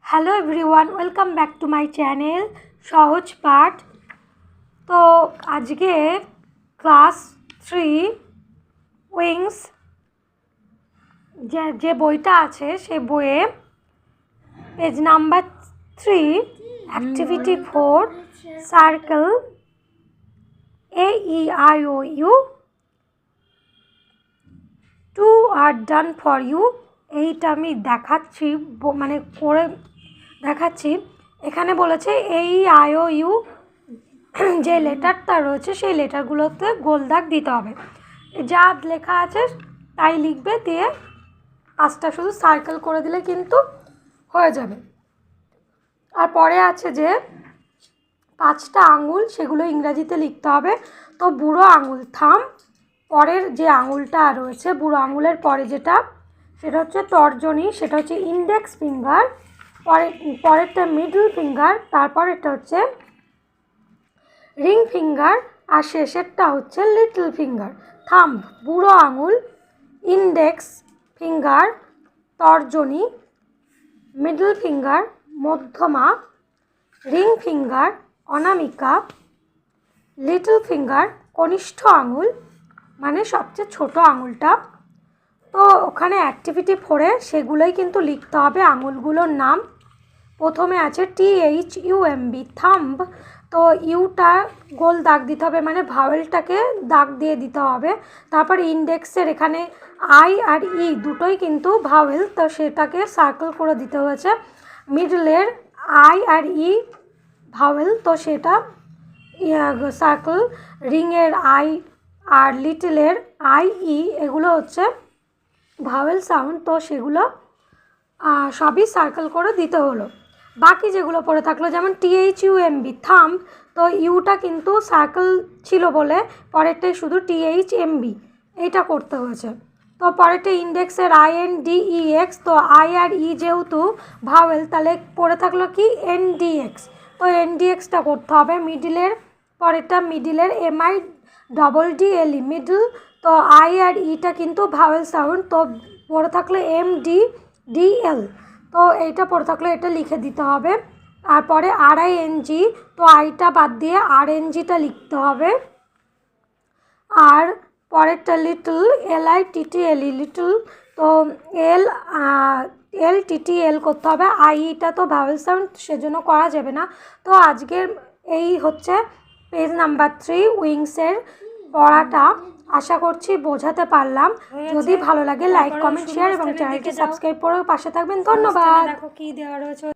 Hello everyone, welcome back to my channel সহজ পাঠ। তো আজকে ক্লাস 3 উইংস যে বইটা আছে সে বইয়ে page number 3 activity 4 circle AEIOU 2 are done for you। এইটা আমি দেখাচ্ছি, মানে করে দেখাচ্ছি। এখানে বলেছে AEIOU যে লেটারটা রয়েছে সেই লেটারগুলোতে গোল দাগ দিতে হবে। যা লেখা আছে তাই লিখবে, দিয়ে পাঁচটা শুধু সার্কেল করে দিলে কিন্তু হয়ে যাবে। আর পরে আছে যে 5টা আঙুল, সেগুলো ইংরাজিতে লিখতে হবে। তো বুড়ো আঙুল থাম, পরের যে আঙুলটা রয়েছে বুড়ো আঙুলের পরে যেটা, সেটা হচ্ছে তর্জনী, সেটা হচ্ছে ইন্ডেক্স ফিঙ্গার, পরেরটা মিডল ফিঙ্গার, তারপর এটা হচ্ছে রিং ফিঙ্গার, আর শেষেরটা হচ্ছে লিটল ফিঙ্গার। থাম্ব বুড়ো আঙুল, ইন্ডেক্স ফিঙ্গার তর্জনী, মিডল ফিঙ্গার মধ্যমা, রিং ফিঙ্গার অনামিকা, লিটল ফিঙ্গার কনিষ্ঠ আঙুল মানে সবচেয়ে ছোট আঙুলটা। তো ওখানে অ্যাক্টিভিটি 4-এ সেগুলোই কিন্তু লিখতে হবে আঙুলগুলোর নাম। প্রথমে আছে THUMB থাম্ব, তো ইউটা গোল দাগ দিতে হবে, মানে ভাওয়েলটাকে দাগ দিয়ে দিতে হবে। তারপর ইন্ডেক্সের এখানে I আর E দুটোই কিন্তু ভাওয়েল, তো সেটাকে সার্কেল করে দিতে হয়েছে। মিডলের I আর E ভাওয়েল, তো সেটা সার্কেল। রিংয়ের I আর লিটলের IE এগুলো হচ্ছে ভাওয়েল সাউন্ড, তো সেগুলো সবই সার্কেল করে দিতে হলো। বাকি যেগুলো পড়ে থাকলো যেমন THUMB থাম্ব, তো ইউটা কিন্তু সার্কেল ছিল বলে পরেরটাই শুধু THMB এইটা করতে হয়েছে। তো পরেরটা ইন্ডেক্সের INDEX, তো I আর E যেহেতু ভাওয়েল তাহলে পড়ে থাকলো কি NDX, তো NDXটা করতে হবে। মিডিলের পরেরটা মিডিলের MIDDLE মিডল, তো I আর ইটা কিন্তু ভাওয়েল সাউন্ড, তো পড়ে থাকলে MDDL, তো এইটা পড়ে থাকলে এটা লিখে দিতে হবে। তারপরে RING, তো আইটা বাদ দিয়ে RNGটা লিখতে হবে। আর পরেরটা লিটল LITTLE লিটল, তো LTTL করতে হবে। আইটা তো ভাওয়েল সাউন্ড সেজন্য করা যাবে না। তো আজকের এই হচ্ছে পেজ নাম্বার 3 উইংসের পড়াটা। আশা করছি বোঝাতে পারলাম। যদি ভালো লাগে লাইক কমেন্ট শেয়ার এবং চ্যানেলটি সাবস্ক্রাইব করে পাশে থাকবেন। ধন্যবাদ। দেখো কি দেওয়া রয়েছে।